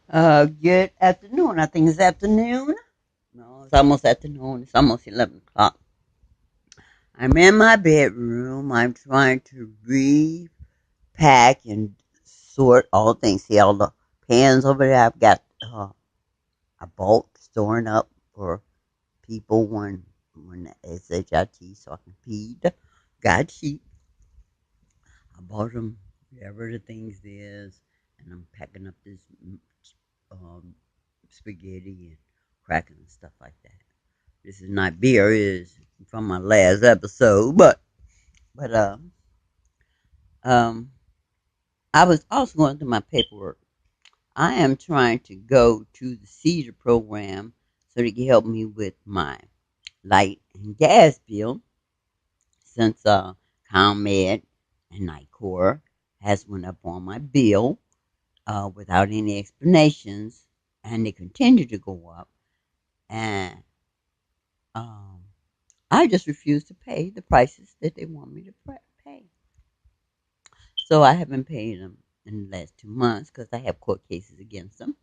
Good afternoon. I think it's afternoon. No, it's almost afternoon. It's almost 11 o'clock. I'm in my bedroom. I'm trying to repack and sort all things. See all the pans over there? I've got a bulk storing up for people when the SHIT so I can feed God sheep. I bought them whatever the things is, and I'm packing up this um, spaghetti and crackers and stuff like that. This is not beer, it is from my last episode, but um I was also going through my paperwork. I am trying to go to the Cedar program so they can help me with my light and gas bill since ComEd and Nicor has went up on my bill without any explanations, and they continue to go up, and um, I just refuse to pay the prices that they want me to pay. So I haven't paid them in the last 2 months because I have court cases against them.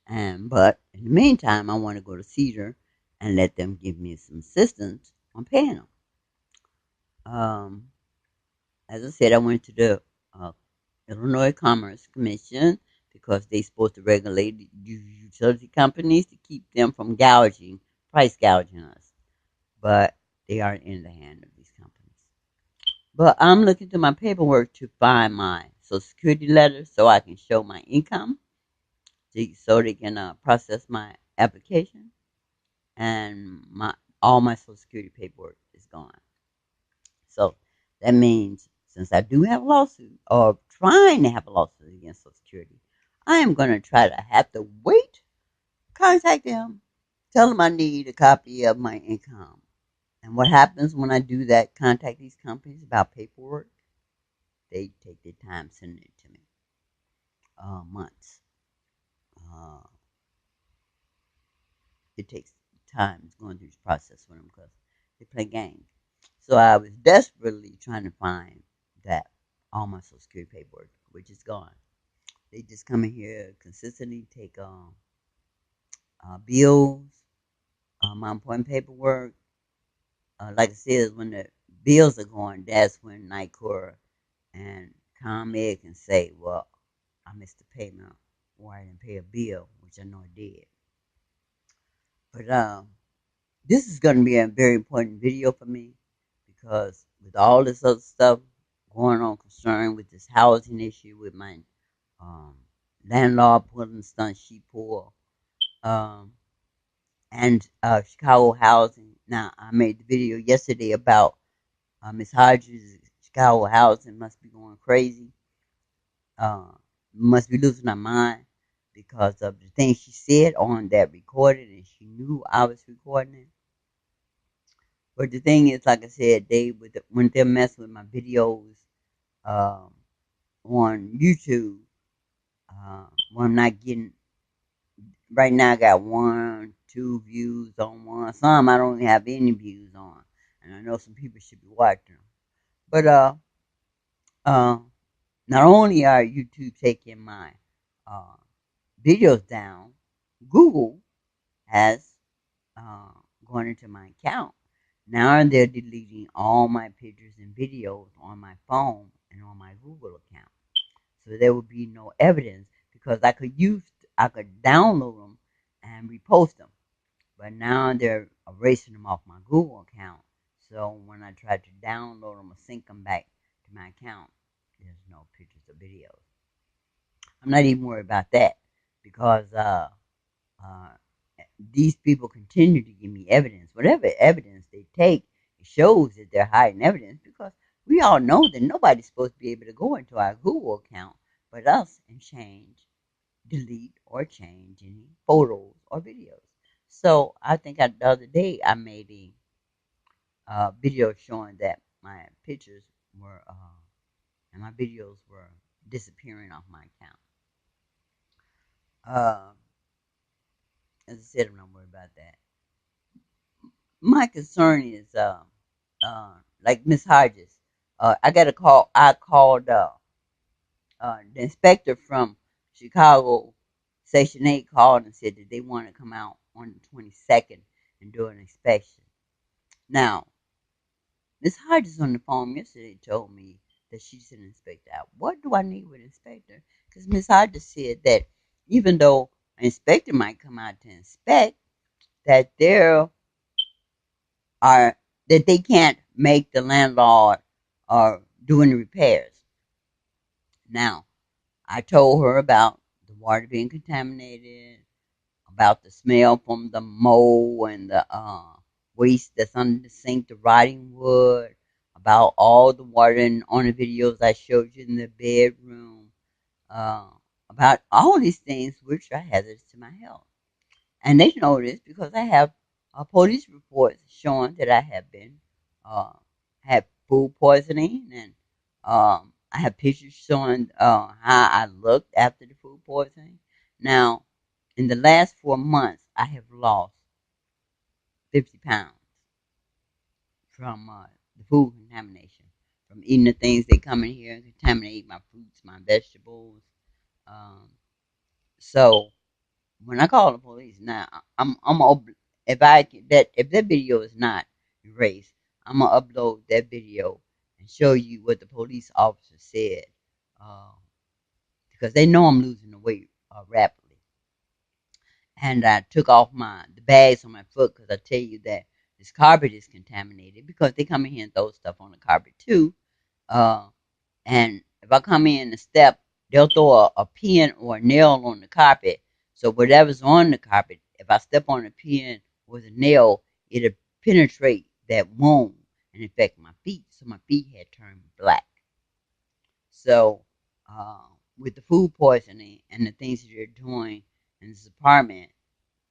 And but in the meantime, I want to go to Cedar and let them give me some assistance on paying them. Um, as I said, I went to the uh, Illinois Commerce Commission because they're supposed to regulate the utility companies to keep them from price gouging us. But they are in the hand of these companies. But I'm looking through my paperwork to find my Social Security letter so I can show my income so they can process my application. And all my Social Security paperwork is gone. So that means since I do have a lawsuit or trying to have a lawsuit against Social Security, I am going to try to have to wait, contact them, tell them I need a copy of my income. And what happens when I do that, contact these companies about paperwork? They take their time sending it to me. Months. Uh, it takes time going through this process with them because they play games. So I was desperately trying to find that all my Social Security paperwork, which is gone. They just come in here consistently, take bills, my employment paperwork. Like I said, when the bills are going, that's when NICOR and ComEd can say, well, I missed a payment or I didn't pay a bill, which I know I did. But this is going to be a very important video for me because with all this other stuff going on concerned with this housing issue with my um, landlord pulling stunt she pulled um, and Chicago housing. Now, I made the video yesterday about Miss Hodges' Chicago housing must be going crazy, uh, must be losing her mind because of the things she said on that recording, and she knew I was recording it. But the thing is, like I said, when they're messing with my videos um, on YouTube, when I'm not getting right now, I got one, two views on one. Some I don't have any views on, and I know some people should be watching them. But uh, not only are YouTube taking my uh, videos down, Google has uh, gone into my account. Now they're deleting all my pictures and videos on my phone and on my Google account. So there would be no evidence because I could download them and repost them. But now they're erasing them off my Google account. So when I try to download them or sync them back to my account, there's no pictures or videos. I'm not even worried about that because uh, these people continue to give me evidence. Whatever evidence they take, it shows that they're hiding evidence because we all know that nobody's supposed to be able to go into our Google account but us and delete, or change any photos or videos. So I think the other day I made a video showing that my pictures were and my videos were disappearing off my account. Uh, as I said, I'm not worried about that. My concern is like Miss Hodges. I got a call. I called the inspector from Chicago Section 8 called and said that they want to come out on the 22nd and do an inspection. Now, Miss Hodges on the phone yesterday told me that she's an inspector. What do I need with an inspector? Because Miss Hodges said that even though an inspector might come out to inspect, that there are that they can't make the landlord do any repairs. Now, I told her about the water being contaminated, about the smell from the mold and the waste that's under the sink, the rotting wood, about all the water on the videos I showed you in the bedroom, uh, about all these things which are hazardous to my health. And they know this because I have police reports showing that I have been uh, had food poisoning, and I have pictures showing how I looked after the food poisoning. Now, in the last 4 months, I have lost 50 pounds from the food contamination, from eating the things that come in here and contaminate my fruits, my vegetables. Um, so when I call the police now, if that video is not erased, I'm gonna upload that video and show you what the police officer said, uh, because they know I'm losing the weight rapidly. And I took off the bags on my foot because I tell you that this carpet is contaminated because they come in here and throw stuff on the carpet too. Uh, and if I come in and step, they'll throw a pin or a nail on the carpet. So whatever's on the carpet, if I step on a pin with a nail, it'll penetrate that wound and infect my feet. So my feet had turned black. So with the food poisoning and the things that you're doing in this apartment,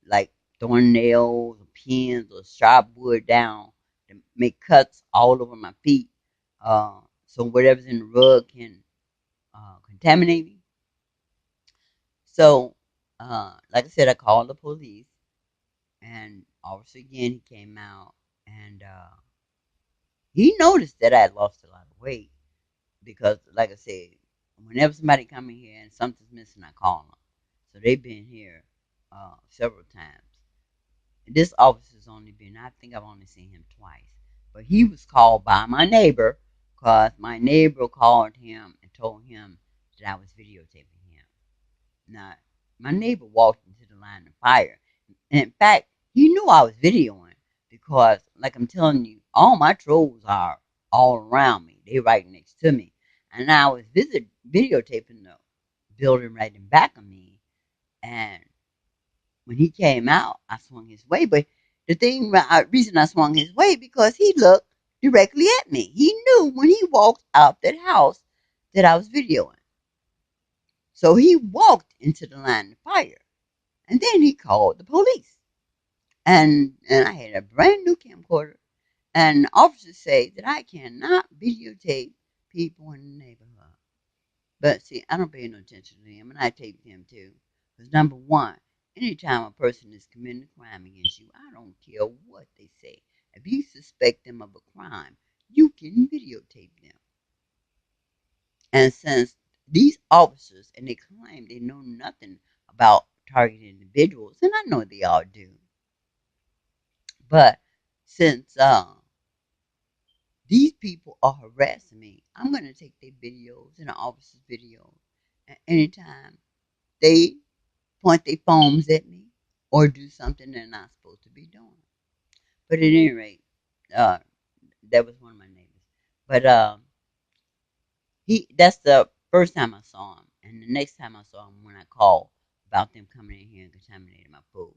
like throwing nails or pins or sharp wood down to make cuts all over my feet, so whatever's in the rug can contaminate me. So, like I said, I called the police, and officer again he came out, and he noticed that I had lost a lot of weight because, like I said, whenever somebody come in here and something's missing, I call them. So they've been here several times. This officer's only been, I think I've only seen him twice, but he was called by my neighbor because my neighbor called him and told him that I was videotaping him. Now, my neighbor walked into the line of fire. And in fact, he knew I was videoing because, like I'm telling you, all my trolls are all around me. They're right next to me. And I was videotaping the building right in back of me. And when he came out, I swung his way. But reason I swung his way because he looked directly at me. He knew when he walked out that house that I was videoing. So he walked into the line of fire. And then he called the police. And I had a brand new camcorder. And officers say that I cannot videotape people in the neighborhood. But see, I don't pay no attention to them, and I tape them too. Because number one, anytime a person is committing a crime against you, I don't care what they say. If you suspect them of a crime, you can videotape them. And since these officers, and they claim they know nothing about targeted individuals, and I know they all do, but since these people are harassing me, I'm going to take their videos and the officers' videos. And anytime they point their phones at me or do something they're not supposed to be doing. But at any rate, uh, that was one of my neighbors. But that's the first time I saw him. And the next time I saw him when I called about them coming in here and contaminating my food.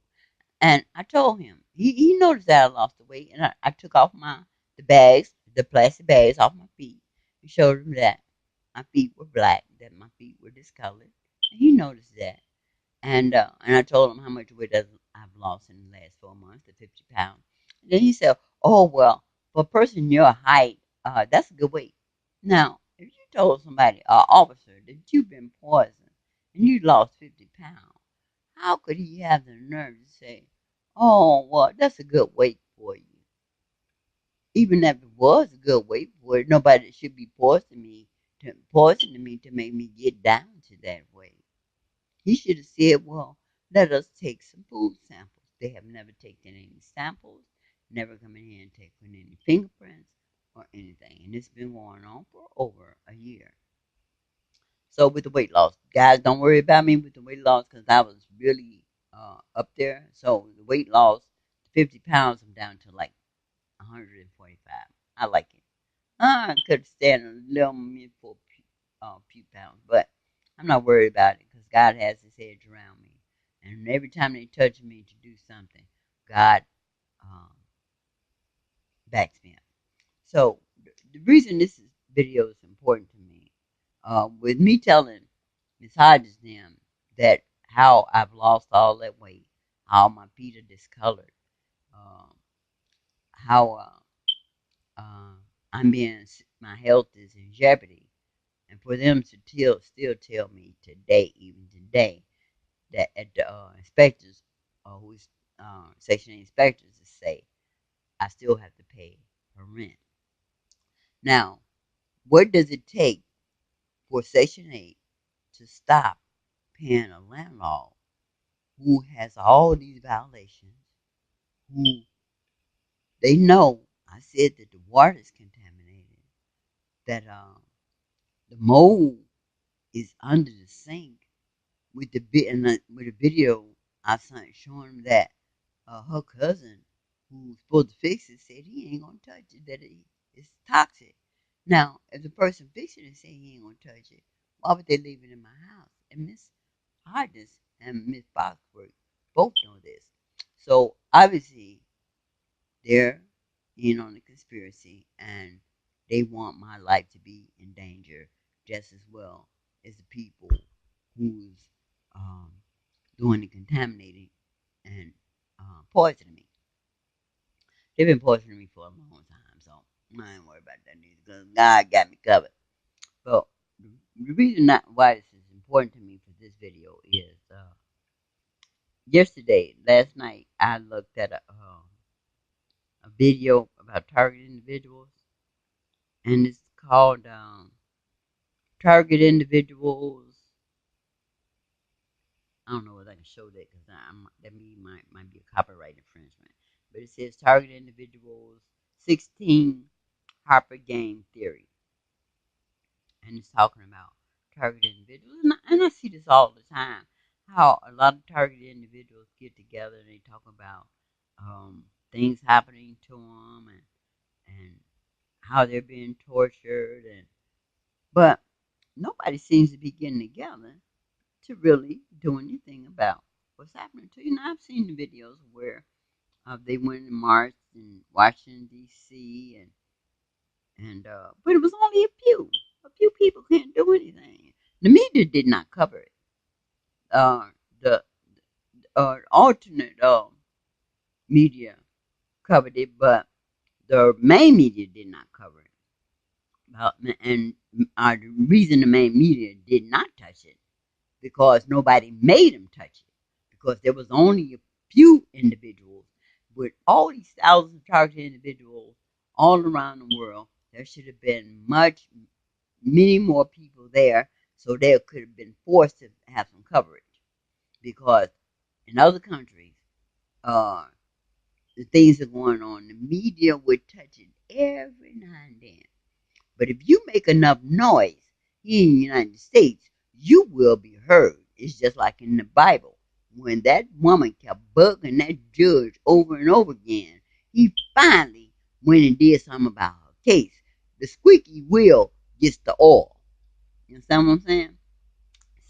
And I told him, he noticed that I lost the weight, and I took off the plastic bags off my feet, and showed him that my feet were black, that my feet were discolored, and he noticed that. And I told him how much weight I've lost in the last 4 months, the 50 pounds. And then he said, "Oh well, for a person your height, that's a good weight." Now, if you told somebody, officer, that you've been poisoned and you lost 50 pounds, how could he have the nerve to say, "Oh, well, that's a good weight for you"? Even if it was a good weight for it, nobody should be poisoning me to make me get down to that weight. He should have said, well, let us take some food samples. They have never taken any samples, never come in here and taken any fingerprints or anything. And it's been going on for over a year. So with the weight loss, guys, don't worry about me with the weight loss because I was really up there. So the weight loss, 50 pounds, I'm down to like 145. I like it. I could stand a little more for a few pounds, but I'm not worried about it because God has His hedge around me. And every time they touch me to do something, God um, backs me up. So the reason video is important to me, with me telling Miss Hodges them that how I've lost all that weight, how my feet are discolored, um, how uh, my health is in jeopardy, and for them to still tell me today, even today, that at the inspectors, who's Section 8 inspectors, to say I still have to pay her rent. Now, what does it take for Section 8 to stop paying a landlord who has all these violations, who they know I said that the water is contaminated, that the mold is under the sink with with the video I sent showing them that her cousin, who's supposed to fix it, said he ain't gonna touch it, that it's toxic. Now, if the person fixing it say he ain't gonna touch it, why would they leave it in my house? And Miss Hodges and Miss Foxworth both know this. So obviously they're in on the conspiracy and they want my life to be in danger just as well as the people who's um, doing the contaminating and poisoning me. They've been poisoning me for a long time, so I ain't worried about that neither because God got me covered. But the reason why this is important to me for this video is last night, I looked at a video about target individuals, and it's called Target Individuals. I don't know if I can show that because that might be a copyright infringement. But it says Target Individuals 16 Harper Game Theory, and it's talking about targeted individuals. And I see this all the time, how a lot of targeted individuals get together and they talk about things happening to them and how they're being tortured, but nobody seems to be getting together to really do anything about what's happening to you. Now, I've seen the videos where they went and marched in Washington D.C. and but it was only a few. A few people can't do anything. The media did not cover it. The alternate media covered it, but the main media did not cover it. And the reason the main media did not touch it because nobody made them touch it because there was only a few individuals with all these thousands of targeted individuals all around the world. There should have been many more people there, so they could have been forced to have some coverage. Because in other countries, uh, the things that are going on, the media would touch it every now and then. But if you make enough noise here in the United States, you will be heard. It's just like in the Bible. When that woman kept bugging that judge over and over again, he finally went and did something about her case. The squeaky wheel gets the oil. You understand what I'm saying?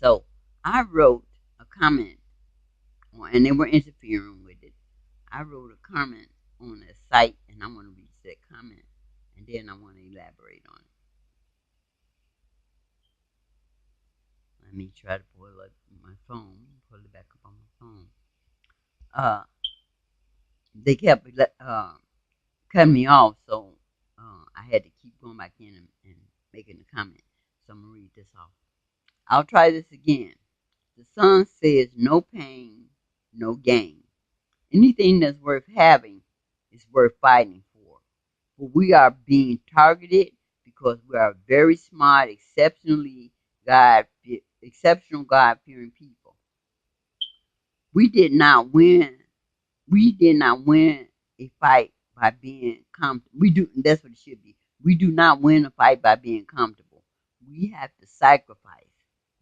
So I wrote a comment, and they were interfering with it. I wrote a comment on a site, and I want to read that comment, and then I want to elaborate on it. Let me try to pull up my phone, pull it back up on my phone. They kept cutting me off, so I had to keep going back in and making a comment. So I'm going to read this off. I'll try this again. The song says, no pain, no gain. Anything that's worth having is worth fighting for. But we are being targeted because we are very smart, exceptional God-fearing people. We did not win. We did not win a fight by being comfortable. We do. That's what it should be. We do not win a fight by being comfortable. We have to sacrifice.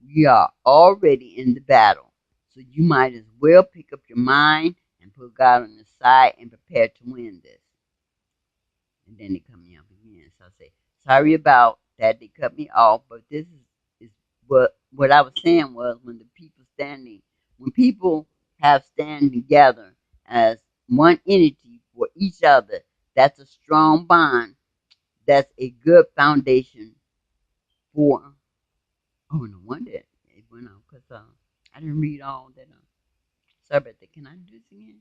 We are already in the battle, so you might as well pick up your mind and put God on your side and prepare to win this. And then they cut me off again. So I say, sorry about that. They cut me off, but this is what I was saying was when people have stand together as one entity for each other, that's a strong bond. That's a good foundation for. Oh, no wonder it went off because I didn't read all that. Sorry about that. Can I do this again?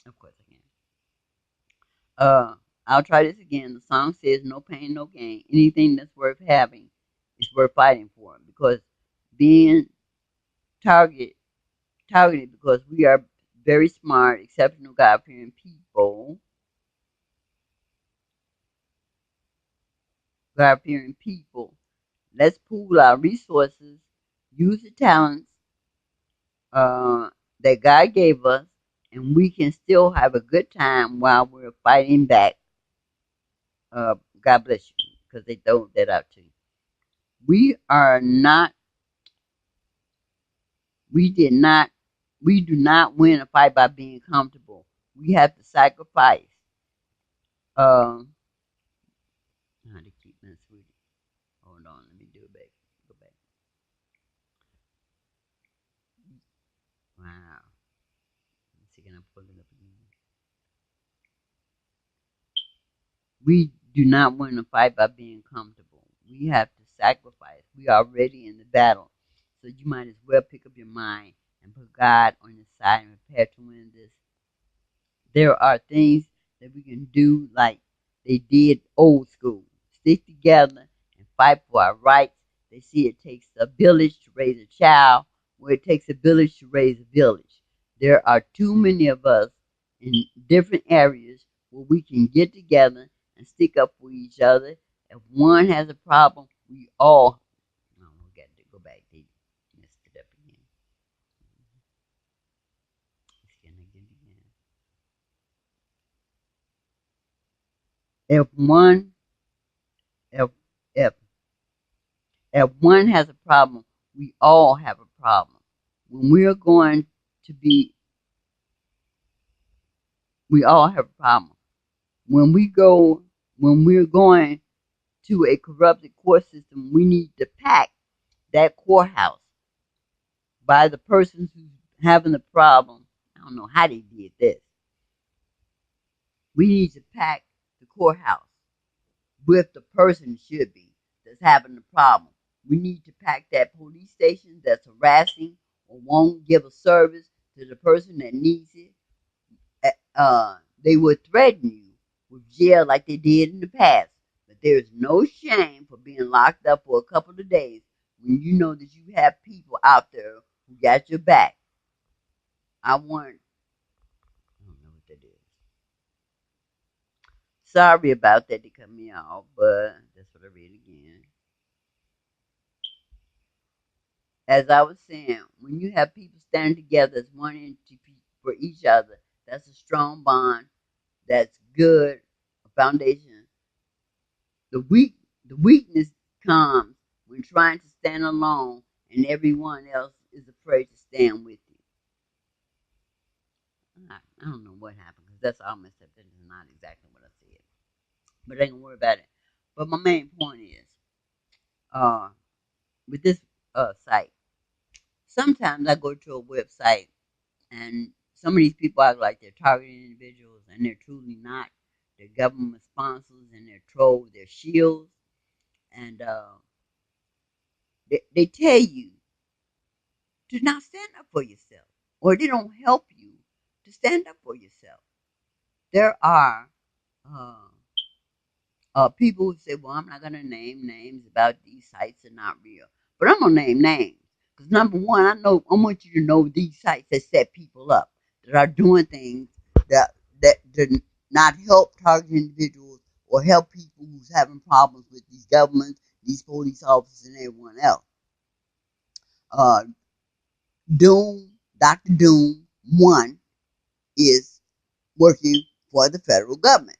Of course I can. Uh, I'll try this again. The song says, "No pain, no gain. Anything that's worth having is worth fighting for." Because being target targeted because we are very smart, exceptional, God-fearing people. God-fearing people. Let's pool our resources, use the talents uh, that God gave us, and we can still have a good time while we're fighting back. God bless you, because they throw that out to you. We are not We did not. We do not win a fight by being comfortable. We have to sacrifice. How to keep my sweetie? Hold on, let me do it back. Go back. Wow. Let's see, can I pull it up again? We do not win a fight by being comfortable. We have to sacrifice. We are already in the battle, so you might as well pick up your mind and put God on your side and prepare to win this. There are things that we can do like they did old school. Stick together and fight for our rights. They see it takes a village to raise a child, where it takes a village to raise a village. There are too many of us in different areas where we can get together and stick up for each other. If one has a problem, we all. No, we got to go back. They messed it up again. If one, if if If one has a problem, we all have a problem. When we're going to be, we all have a problem. When we go, when we're going to a corrupted court system, we need to pack that courthouse by the persons who's having the problem. I don't know how they did this. We need to pack the courthouse with the person should be that's having the problem. We need to pack that police station that's harassing or won't give a service to the person that needs it. They would threaten you with jail like they did in the past. But there is no shame for being locked up for a couple of days when you know that you have people out there who got your back. I don't know what that is. Sorry about that, they cut me off, but that's what I read again. As I was saying, when you have people standing together as one entity for each other, that's a strong bond. That's good, a foundation. The weakness comes when trying to stand alone and everyone else is afraid to stand with you. I don't know what happened because that's all messed up. That is not exactly what I said, but I ain't gonna worry about it. But my main point is, uh, with this site, sometimes I go to a website and some of these people act like they're targeting individuals and they're truly not. They're government sponsors and they're trolls, they're shields, and they tell you to not stand up for yourself, or they don't help you to stand up for yourself. There are uh, people who say, "Well, I'm not going to name names about these sites are not real," but I'm going to name names because number one, I want you to know these sites that set people up that are doing things that do not help target individuals or help people who's having problems with these governments, these police officers, and everyone else. Uh, Doom, Dr. Doom, one is working for the federal government.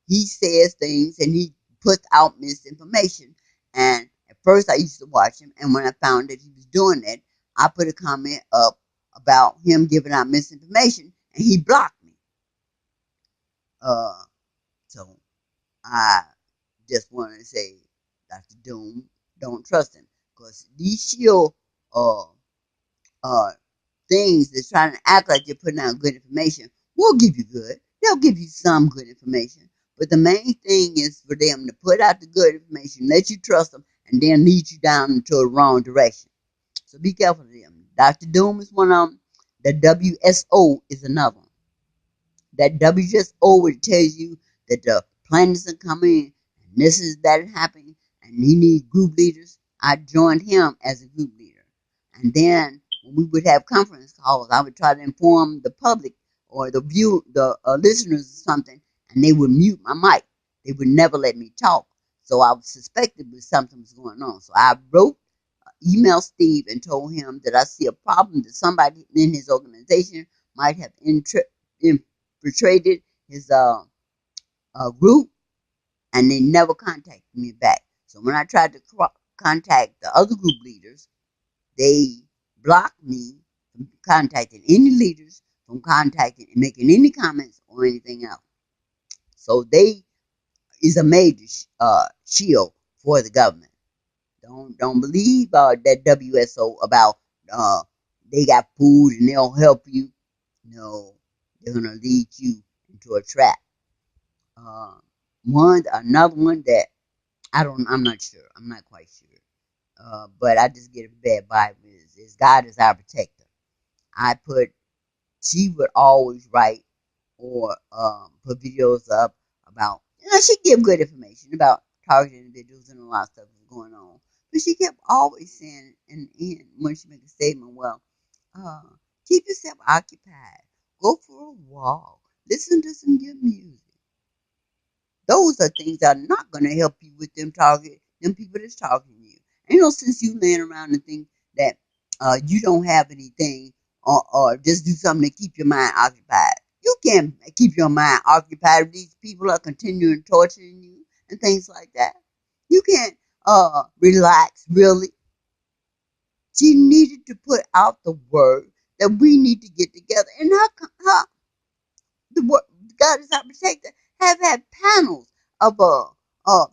He says things and he puts out misinformation. And at first I used to watch him, and when I found that he was doing that, I put a comment up about him giving out misinformation, and he blocked me. So I just want to say, Dr. Doom, don't trust him, because these shield uh, uh, things that's trying to act like they're putting out good information will give you good. They'll give you some good information. But the main thing is for them to put out the good information, let you trust them, and then lead you down into a wrong direction. So be careful of them. Dr. Doom is one of them. The WSO is another one. That WSO would tell you that the planets are coming and this is that happening and he needs group leaders. I joined him as a group leader. And then when we would have conference calls, I would try to inform the public or the listeners or something, and they would mute my mic. They would never let me talk. So I suspected that something was going on. So I wrote, emailed Steve and told him that I see a problem that somebody in his organization might have infiltrated his group, and they never contacted me back. So when I tried to contact the other group leaders, they blocked me from contacting any leaders, from contacting and making any comments or anything else. So they is a major shield for the government. Don't believe that WSO about uh, they got food and they'll help you. No, they're gonna lead you into a trap. Uh, another one that I'm not sure. I'm not quite sure. But I just get a bad vibe is God is our protector. I put, she would always write or put videos up about, she give good information about targeted individuals and a lot of stuff was going on. But she kept always saying in the end, when she make a statement, well, uh, keep yourself occupied. Go for a walk. Listen to some good music. Those are things that are not going to help you with them people that's talking to you. Ain't no sense you laying around and think that you don't have anything, or just do something to keep your mind occupied. You can't keep your mind occupied if these people are continuing torturing you and things like that. You can't relax, really. She needed to put out the word that we need to get together. And the word, God is our protector, have had panels of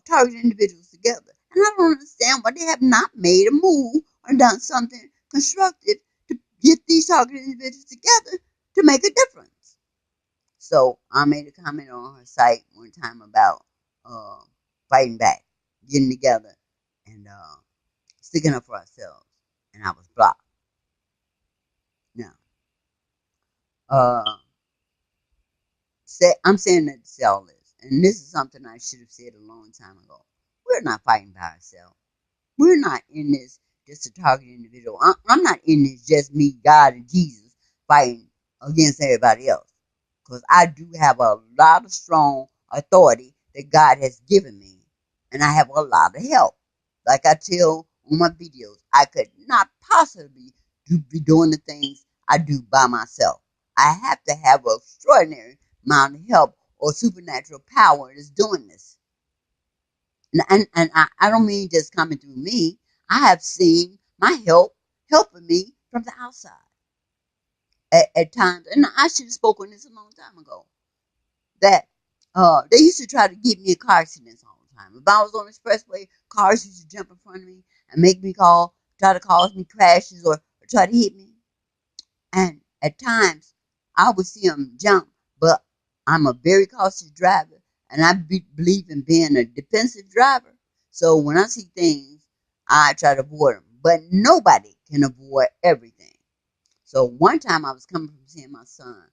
targeted individuals together. And I don't understand why they have not made a move or done something constructive to get these targeted individuals together to make a difference. So I made a comment on her site one time about uh, fighting back, getting together, and sticking up for ourselves. And I was blocked. Now, uh, I'm saying that to say all this, and this is something I should have said a long time ago. We're not fighting by ourselves. We're not in this just to target individual. I'm not in this just me, God, and Jesus fighting against everybody else. Because I do have a lot of strong authority that God has given me, and I have a lot of help. Like I tell on my videos, I could not possibly be doing the things I do by myself. I have to have an extraordinary amount of help or supernatural power that's doing this. And I don't mean just coming through me. I have seen my help helping me from the outside at times. And I should have spoken this a long time ago. That they used to try to get me in car accidents all the time. If I was on the expressway, cars used to jump in front of me and make me try to cause me crashes or try to hit me. And at times, I would see them jump, but I'm a very cautious driver, and I believe in being a defensive driver. So when I see things, I try to avoid them. But nobody can avoid everything. So one time I was coming from seeing my son,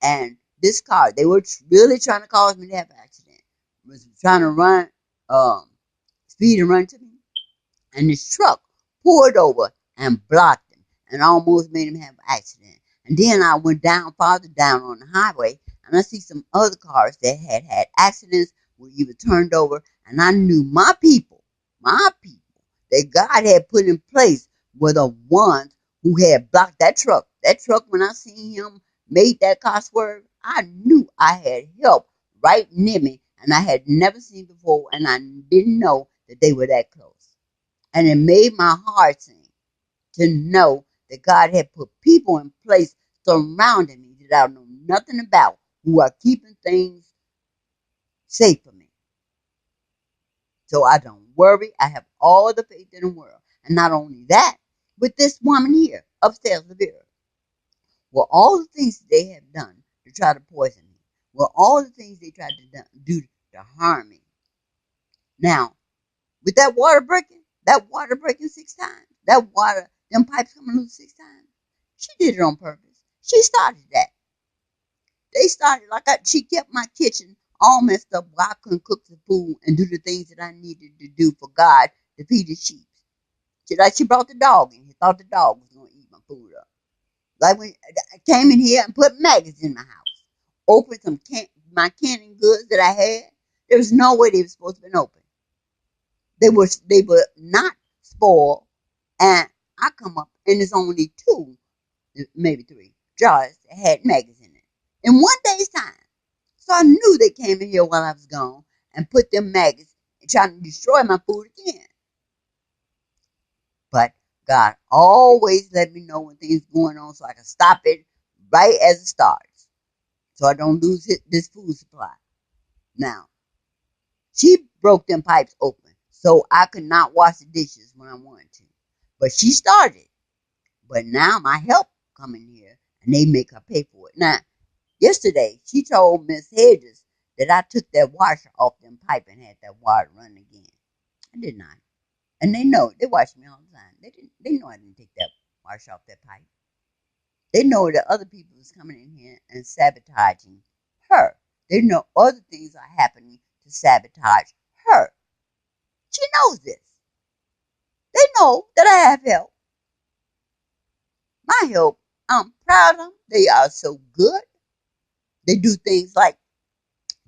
and this car, they were really trying to cause me to have an accident. Was trying to speed and run to me, and this truck pulled over and blocked him and almost made him have an accident. And then I went farther down on the highway, and I see some other cars that had accidents, were either turned over, and I knew my people that God had put in place were the ones who had blocked that truck That truck, when I seen him made that car swerve, I knew I had help right near me, and I had never seen before, and I didn't know that they were that close. And it made my heart sing to know that God had put people in place surrounding me that I know nothing about, who are keeping things safe for me. So I don't worry. I have all the faith in the world. And not only that, with this woman here, upstairs, Vera, well, all the things they have done to try to poison me, well, all the things they tried to do to harm me. Now, with that water breaking 6 times, that water, them pipes coming loose 6 times, she did it on purpose. She started that. They started she kept my kitchen all messed up where I couldn't cook the food and do the things that I needed to do for God to feed the sheep. She brought the dog in. He thought the dog was going to eat my food up. Like when I came in here and put maggots in my house, opened my canning goods that I had. There was no way they were supposed to have been open. They were not spoiled, and I come up and there's only two, maybe three jars that had maggots in it in one day's time. So I knew they came in here while I was gone and put them maggots and trying to destroy my food again. But God always let me know when things going on so I can stop it right as it starts, so I don't lose this food supply. Now, she broke them pipes open so I could not wash the dishes when I wanted to. But she started. But now my help come in here and they make her pay for it. Now, yesterday she told Miss Hedges that I took that washer off them pipe and had that water run again. I did not. And they know. They watch me all the time. They know I didn't take that washer off that pipe. They know that other people is coming in here and sabotaging her. They know other things are happening to sabotage her. She knows this. They know that I have help. My help, I'm proud of them. They are so good. They do things like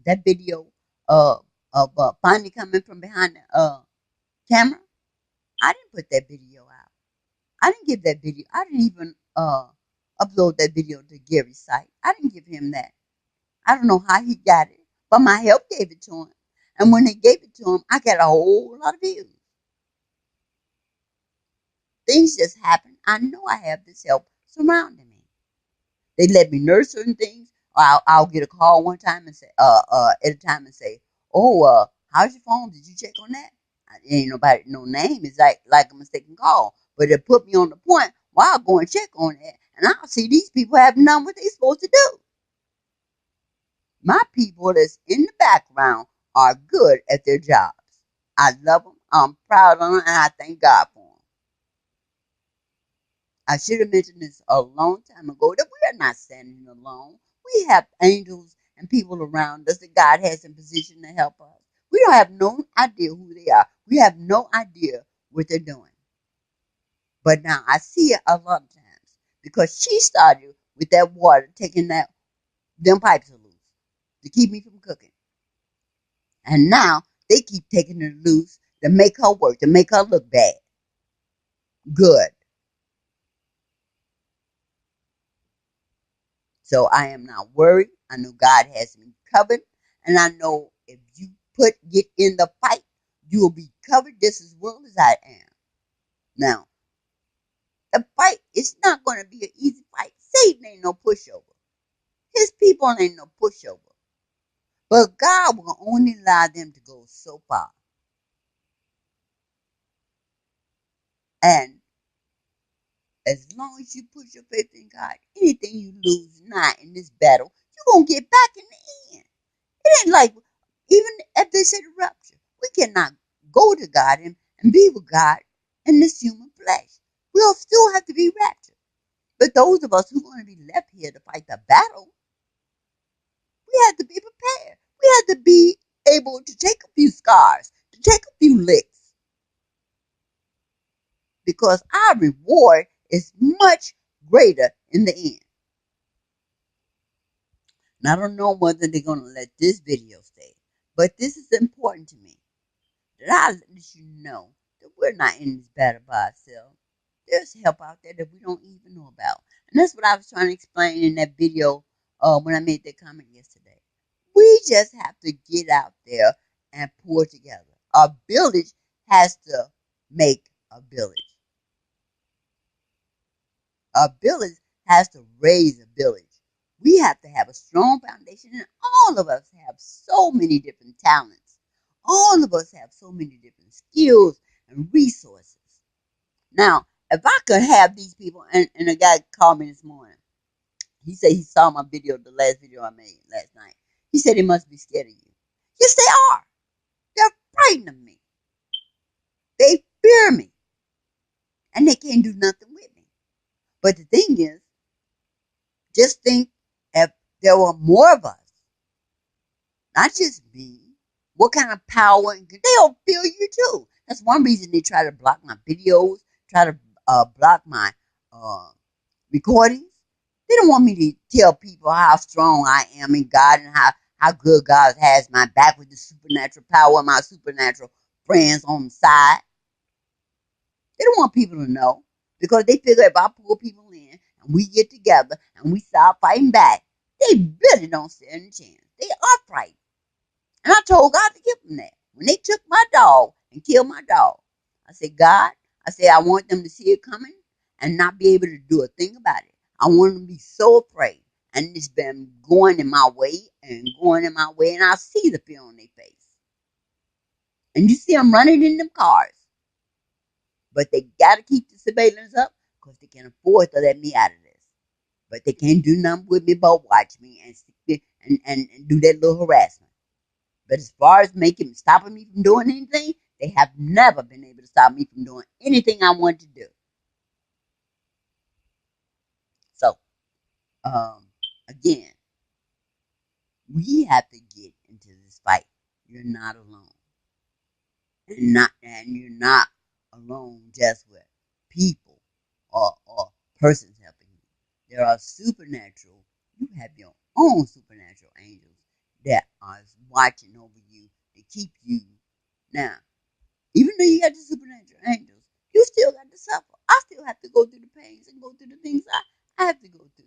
that video of finally coming from behind the camera. I didn't put that video out. I didn't give that video. I didn't even upload that video to Gary's site. I didn't give him that. I don't know how he got it, but my help gave it to him. And when they gave it to him, I got a whole lot of views. Things just happen. I know I have this help surrounding me. They let me nurse certain things. Or I'll get a call one time and say, at a time and say, "Oh, how's your phone? Did you check on that?" Ain't nobody, no name. It's like a mistaken call, but it put me on the point. Well, I'll go and check on it, and I'll see these people haven't done what they're supposed to do. My people that's in the background are good at their jobs. I love them. I'm proud of them, and I thank God for them. I should have mentioned this a long time ago that we are not standing alone. We have angels and people around us that God has in position to help us. We don't have no idea who they are. We have no idea what they're doing. But now I see it a lot of times because she started with that water, taking them pipes loose to keep me from cooking. And now they keep taking it loose to make her work, to make her look bad. Good. So I am not worried. I know God has me covered. And I know if you get in the fight, you will be covered just as well as I am. Now, the fight is not going to be an easy fight. Satan ain't no pushover. His people ain't no pushover. But God will only allow them to go so far. And as long as you put your faith in God, anything you lose now in this battle, you're going to get back in the end. It ain't like, even if they say the rapture, we cannot go to God and be with God in this human flesh. We'll still have to be raptured. But those of us who are going to be left here to fight the battle, we have to be prepared. We have to be able to take a few scars, to take a few licks, because our reward is much greater in the end. And I don't know whether they're going to let this video stay, but this is important to me. That I let you know that we're not in this battle by ourselves. There's help out there that we don't even know about. And that's what I was trying to explain in that video when I made that comment yesterday. We just have to get out there and pull together. A village has to make a village. A village has to raise a village. We have to have a strong foundation, and all of us have so many different talents. All of us have so many different skills and resources. Now, if I could have these people, and a guy called me this morning. He said he saw my video, the last video I made last night. He said he must be scared of you. Yes, they are. They're frightened of me. They fear me. And they can't do nothing with me. But the thing is, just think if there were more of us, not just me, what kind of power, and they'll feel you too. That's one reason they try to block my videos, try to block my uh, recordings. They don't want me to tell people how strong I am in God and how good God has my back with the supernatural power and my supernatural friends on the side. They don't want people to know because they figure if I pull people in and we get together and we start fighting back, they really don't stand a chance. They are frightened. And I told God to give them that. When they took my dog and killed my dog, I said, God, I said, I want them to see it coming and not be able to do a thing about it. I want them to be so afraid. And it's been going in my way and going in my way, and I see the fear on their face. And you see them running in them cars. But they got to keep the surveillance up because they can afford to let me out of this. But they can't do nothing with me but watch me and do that little harassment. But as far as stopping me from doing anything, they have never been able to stop me from doing anything I want to do. So, um, again, we have to get into this fight. You're not alone, and you're not alone just with people or persons helping you. There are supernatural. You have your own supernatural angels that are watching over you to keep you now. Even though you got the supernatural angels, you still got to suffer. I still have to go through the pains and go through the things I have to go through.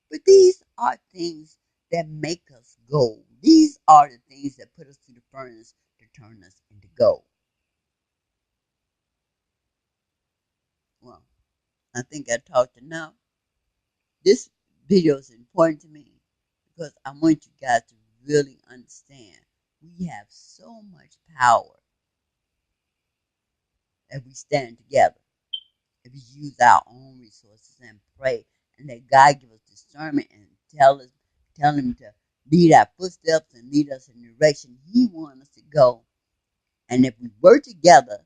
But these are things that make us gold. These are the things that put us through the furnace to turn us into gold. Well, I think I talked enough. This video is important to me because I want you guys to really understand we have so much power if we stand together. If we use our own resources and pray and let God give us discernment and tell him to lead our footsteps and lead us in the direction he wants us to go. And if we work together,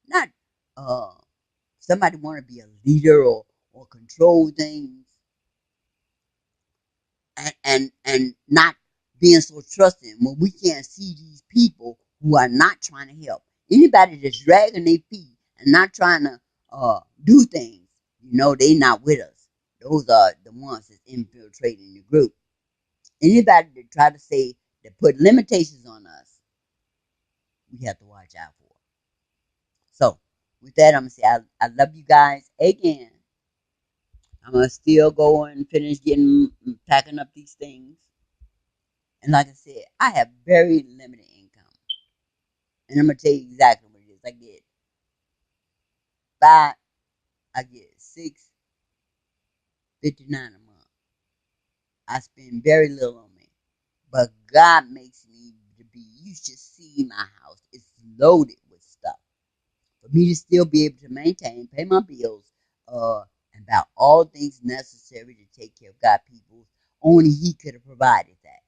not somebody want to be a leader or control things and not being so trusting when we can't see these people who are not trying to help. Anybody that's dragging their feet and not trying to do things, they not with us. Those are the ones that's infiltrating the group. Anybody that try to say that put limitations on us, we have to watch out for. So with that, I'm gonna say I love you guys again. I'm gonna still go and finish packing up these things. And like I said, I have very limited income. And I'm gonna tell you exactly what it is. I get $6.59 a month. I spend very little on me. But God makes me to be, you should see my house. It's loaded with stuff. For me to still be able to maintain, pay my bills, and about all things necessary to take care of God people. Only He could have provided that.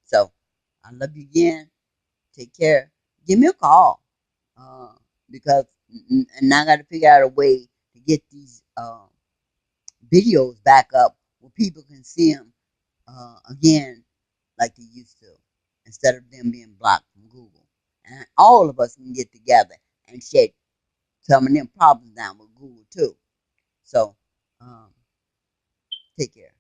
So I love you again. Take care. Give me a call. Uh, because and I got to figure out a way to get these videos back up where people can see them again like they used to, instead of them being blocked from Google. And all of us can get together and share some of them problems down with Google too. So, take care.